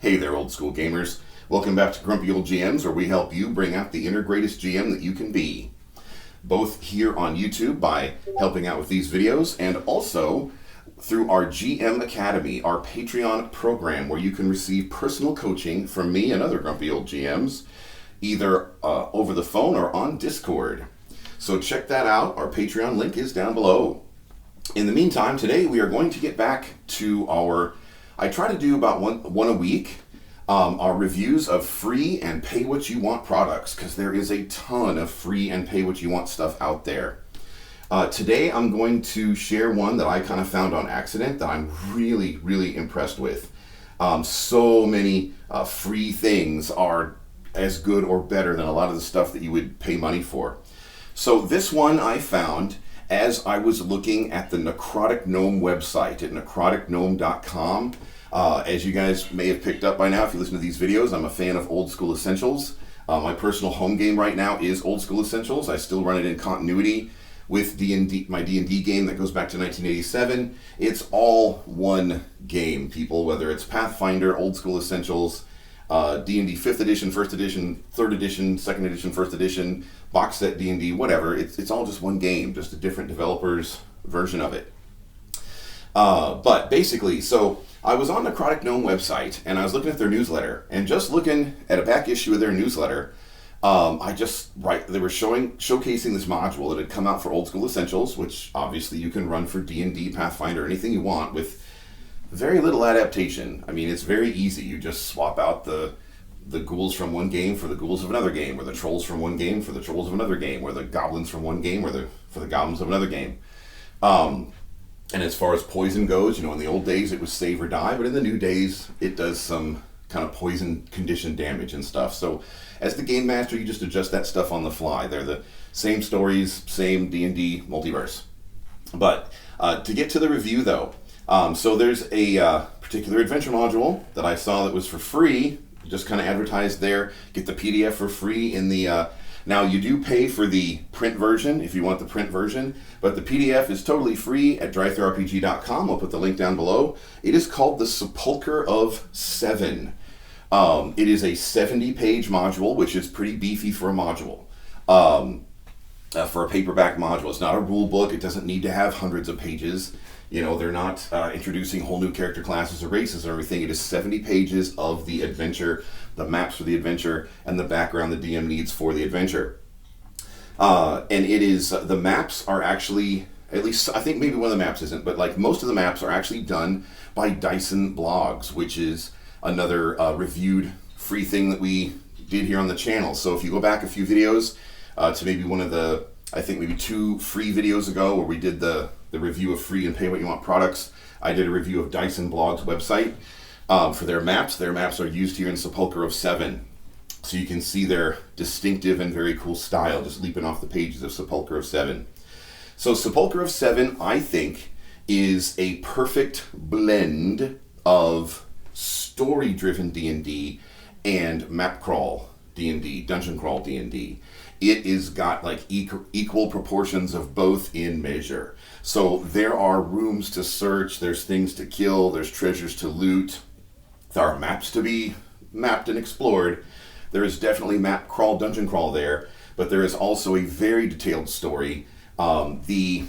Hey there, old school gamers. Welcome back to Grumpy Old GMs, where we help you bring out the inner greatest GM that you can be. Both here on YouTube by helping out with these videos, and also through our GM Academy, our Patreon program, where you can receive personal coaching from me and other Grumpy Old GMs, either over the phone or on Discord. So check that out. Our Patreon link is down below. In the meantime, today we are going to get back to I try to do about one a week, our reviews of free and pay what you want products, because there is a ton of free and pay what you want stuff out there. Today I'm going to share one that I kind of found on accident that I'm really, really impressed with. So many free things are as good or better than a lot of the stuff that you would pay money for. So this one I found as I was looking at the Necrotic Gnome website at necroticgnome.com. As you guys may have picked up by now, if you listen to these videos, I'm a fan of Old School Essentials. My personal home game right now is Old School Essentials. I still run it in continuity with D&D, my D&D game that goes back to 1987. It's all one game, people, whether it's Pathfinder, Old School Essentials, D&D 5th edition, 1st edition, 3rd edition, 2nd edition, 1st edition, box set D&D, whatever. It's all just one game, just a different developer's version of it. But basically, so I was on the Necrotic Gnome website, and I was looking at their newsletter, and just looking at a back issue of their newsletter, they were showcasing this module that had come out for Old School Essentials, which obviously you can run for D&D, Pathfinder, anything you want with very little adaptation. I mean, it's very easy. You just swap out the ghouls from one game for the ghouls of another game, or the trolls from one game for the trolls of another game, or the goblins from one game for the goblins of another game. And as far as poison goes, in the old days it was save or die, but in the new days it does some kind of poison condition damage and stuff. So as the game master, you just adjust that stuff on the fly. They're the same stories, same D&D multiverse. But to get to the review though, so there's a particular adventure module that I saw that was for free, just kind of advertised there. Get the PDF for free in the... Now, you do pay for the print version if you want the print version, but the PDF is totally free at drivethrurpg.com. I'll put the link down below. It is called the Sepluchre of 7. It is a 70-page module, which is pretty beefy for a module. For a paperback module. It's not a rule book. It doesn't need to have hundreds of pages. They're not introducing whole new character classes or races or everything. It is 70 pages of the adventure, the maps for the adventure, and the background the DM needs for the adventure. And it is, the maps are actually, at least I think maybe one of the maps isn't, but like most of the maps are actually done by Dyson Blogs, which is another reviewed free thing that we did here on the channel. So if you go back a few videos to maybe one of the, I think maybe 2 free videos ago where we did the review of free and pay what you want products, I did a review of Dyson Blog's website for their maps. Their maps are used here in Sepulchre of 7. So you can see their distinctive and very cool style just leaping off the pages of Sepulchre of 7. So Sepulchre of 7, I think, is a perfect blend of story-driven D&D and map crawl D&D, dungeon crawl D&D. It is got like equal proportions of both in measure. So there are rooms to search, there's things to kill, there's treasures to loot, there are maps to be mapped and explored. There is definitely map crawl, dungeon crawl there, but there is also a very detailed story. The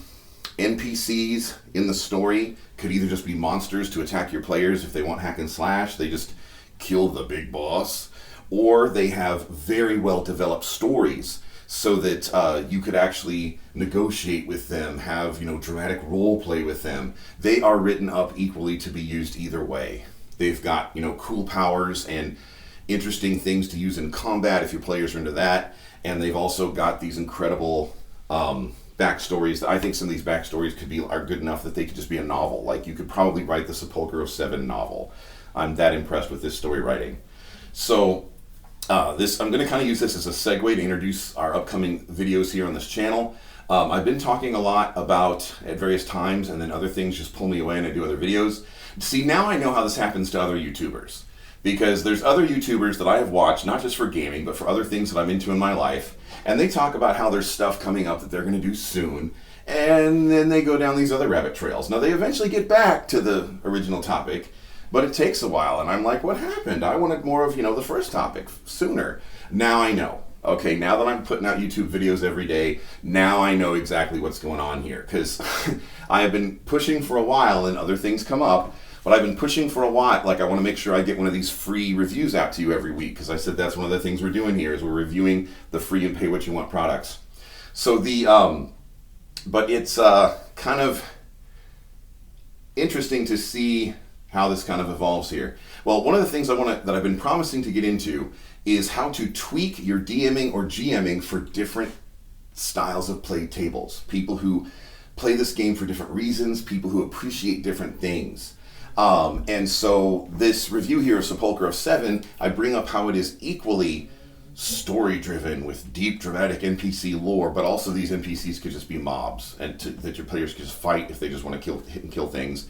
NPCs in the story could either just be monsters to attack your players if they want hack and slash, they just kill the big boss, or they have very well developed stories so that you could actually negotiate with them, have dramatic role play with them. They are written up equally to be used either way. They've got cool powers and interesting things to use in combat if your players are into that, and they've also got these incredible backstories. I think some of these backstories are good enough that they could just be a novel. Like you could probably write the Sepulchre of 7 novel. I'm that impressed with this story writing. So I'm going to kind of use this as a segue to introduce our upcoming videos here on this channel. I've been talking a lot about at various times, and then other things just pull me away and I do other videos. See, now I know how this happens to other YouTubers, because there's other YouTubers that I have watched, not just for gaming, but for other things that I'm into in my life, and they talk about how there's stuff coming up that they're going to do soon, and then they go down these other rabbit trails. Now, they eventually get back to the original topic, but it takes a while. And I'm like, what happened? I wanted more of, the first topic sooner. Now I know. Okay, now that I'm putting out YouTube videos every day, now I know exactly what's going on here. Because I have been pushing for a while and other things come up, but I've been pushing for a while. Like, I want to make sure I get one of these free reviews out to you every week, because I said that's one of the things we're doing here is we're reviewing the free and pay what you want products. So but it's kind of interesting to see how this kind of evolves here. Well, one of the things that I've been promising to get into is how to tweak your DMing or GMing for different styles of play tables. People who play this game for different reasons, people who appreciate different things. And so this review here of Sepluchre of 7, I bring up how it is equally story-driven with deep, dramatic NPC lore, but also these NPCs could just be mobs, and that your players could just fight if they just want to hit and kill things.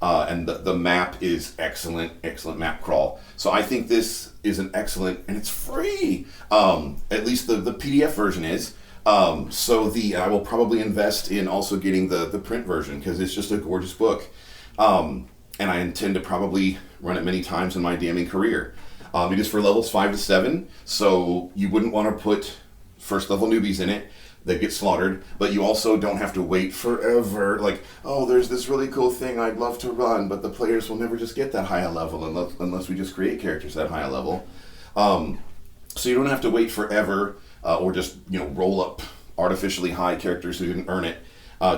And the map is excellent map crawl. So I think this is an excellent, and it's free. At least the PDF version is. So I will probably invest in also getting the print version, because it's just a gorgeous book. And I intend to probably run it many times in my DMing career. It is for levels 5 to 7, so you wouldn't want to put first level newbies in it. They get slaughtered, but you also don't have to wait forever. Like, oh, there's this really cool thing I'd love to run, but the players will never just get that high a level unless we just create characters that high a level. So you don't have to wait forever or just roll up artificially high characters who didn't earn it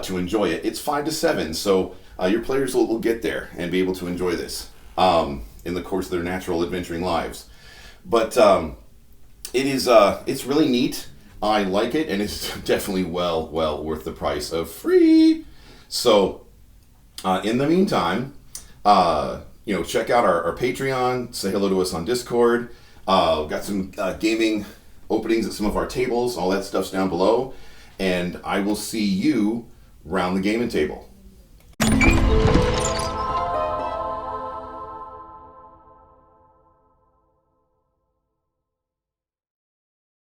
to enjoy it. It's 5 to 7, so your players will get there and be able to enjoy this in the course of their natural adventuring lives. But it's really neat. I like it, and it's definitely well worth the price of free. So, in the meantime, check out our Patreon. Say hello to us on Discord. We've got some gaming openings at some of our tables. All that stuff's down below, and I will see you round the gaming table.